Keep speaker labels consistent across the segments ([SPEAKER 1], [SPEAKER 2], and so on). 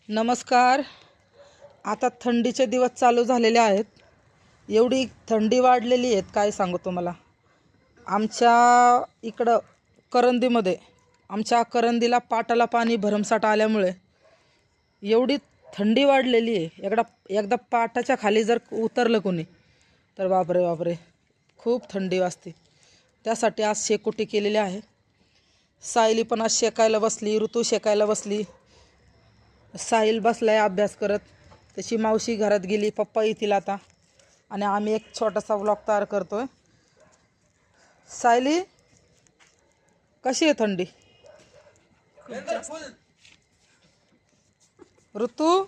[SPEAKER 1] नमस्कार. आता थंडीचे दिवस चालू झालेले आहेत. एवढी थंडी वाढलेली आहे काय सांगू तुम्हाला. आमच्या इकडं करंदीमध्ये आमच्या करंदीला पाटाला पाणी भरमसाठ आल्यामुळे एवढी थंडी वाढलेली आहे. एकदा पाटाच्या खाली जर उतरलं कोणी तर बापरे बापरे खूप थंडी वाजते. त्यासाठी आज शेकोटी केलेली आहे. सायली पण आज शेकायला बसली, ऋतू शेकायला बसली. साहिल बसलाय अभ्यास करत. त्याची मावशी घरात गेली, पप्पा येतील आता आणि आम्ही एक छोटासा व्लॉग तयार करतोय. सायली कशी आहे थंडी? ऋतू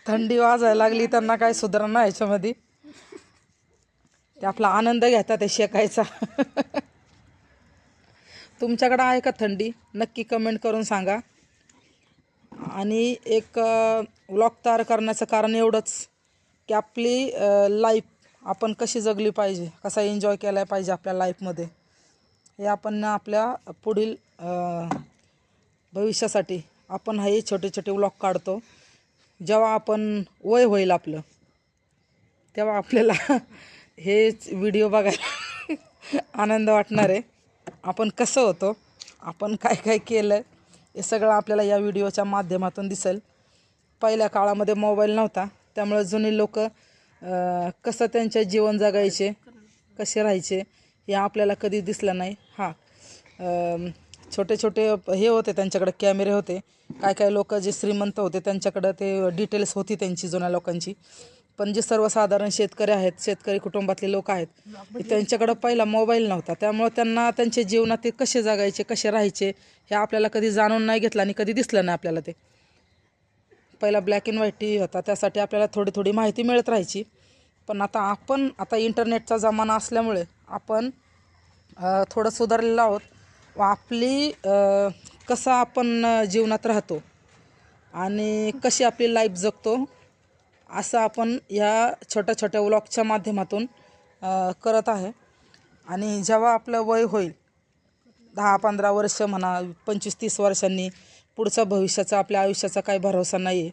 [SPEAKER 1] थंडी वाजायला लागली त्यांना काय सुधारणा याच्यामध्ये. ते आपला आनंद घेतात ते शेकायचा. तुमच्याकडे आहे का थंडी? नक्की कमेंट करून सांगा. आणि एक व्लॉग तयार करण्याचं कारण एवढंच की आपली लाईफ आपण कशी जगली पाहिजे, कसा एन्जॉय केला पाहिजे आपल्या लाईफमध्ये, हे आपण आपल्या पुढील भविष्यासाठी आपण हे छोटे छोटे व्लॉग काढतो. जेव्हा आपण वय होईल आपलं तेव्हा आपल्याला हेच व्हिडिओ बघायला आनंद वाटणार आहे. आपण कसं होतो, आपण काय काय केलं, हे सगळं आपल्याला या व्हिडिओच्या माध्यमातून दिसेल. पहिल्या काळामध्ये मोबाईल नव्हता, त्यामुळे जुने लोक कसं त्यांचे जीवन जगायचे, कसे राहायचे हे आपल्याला कधी दिसलं नाही. छोटे छोटे हे होते, त्यांच्याकडे कॅमेरे होते. काय काय लोक जे श्रीमंत होते त्यांच्याकडं ते डिटेल्स होती त्यांची, जुन्या लोकांची. पण जे सर्वसाधारण शेतकरी आहेत, शेतकरी कुटुंबातले लोक आहेत, त्यांच्याकडं पहिला मोबाईल नव्हता. त्यामुळे त्यांना त्यांच्या जीवनात ते कसे जगायचे, कसे राहायचे हे आपल्याला कधी जाणून नाही घेतलं आणि कधी दिसलं नाही आपल्याला. ते पहिला ब्लॅक अँड व्हाईट टी होता, त्यासाठी आपल्याला थोडी थोडी माहिती मिळत राहायची. पण आता इंटरनेटचा जमाना असल्यामुळे आपण थोडं सुधारलेलो आहोत व आपली कसं आपण जीवनात राहतो आणि कशी आपली लाईफ जगतो असं आपण या छोट्या छोट्या व्लॉगच्या माध्यमातून करत आहे. आणि जेव्हा आपलं वय होईल 10-15 वर्ष म्हणा, 25-30 वर्षांनी, पुढच्या भविष्याचा आपल्या आयुष्याचा काही भरोसा नाही आहे,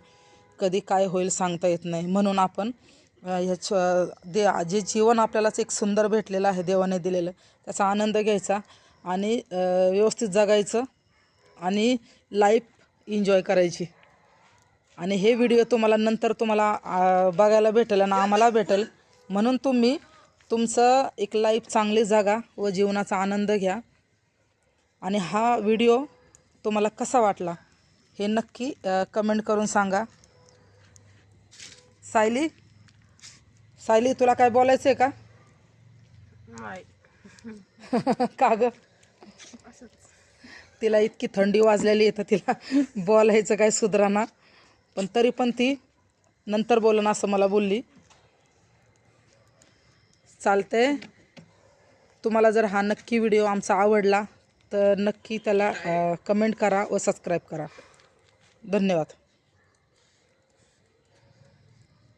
[SPEAKER 1] कधी काय होईल सांगता येत नाही. म्हणून आपण जे जीवन आपल्यालाच एक सुंदर भेटलेलं आहे, देवाने दिलेलं, त्याचा आनंद घ्यायचा आणि व्यवस्थित जगायचं आणि लाईफ एन्जॉय करायची. आणि हे व्हिडिओ नंतर तुम्हाला बघायला भेटेल आणि आम्हाला भेटेल. म्हणून तुम्ही तुमचं एक लाईफ चांगली जगा व जीवनाचा आनंद घ्या. आणि हा व्हिडिओ तुम्हाला कसा वाटला हे नक्की कमेंट करून सांगा. सायली तुला काय बोलायचं आहे का? का ग? तिला इतकी थंडी वाजलेली आहे तर तिला बोलायचं काय सुधराना. पण तरी पण ती नंतर बोलन असं मला बोलली. चालतंय. तुम्हाला जर हा नक्की व्हिडिओ आमचा आवडला तर नक्की त्याला कमेंट करा व सबस्क्राईब करा. धन्यवाद.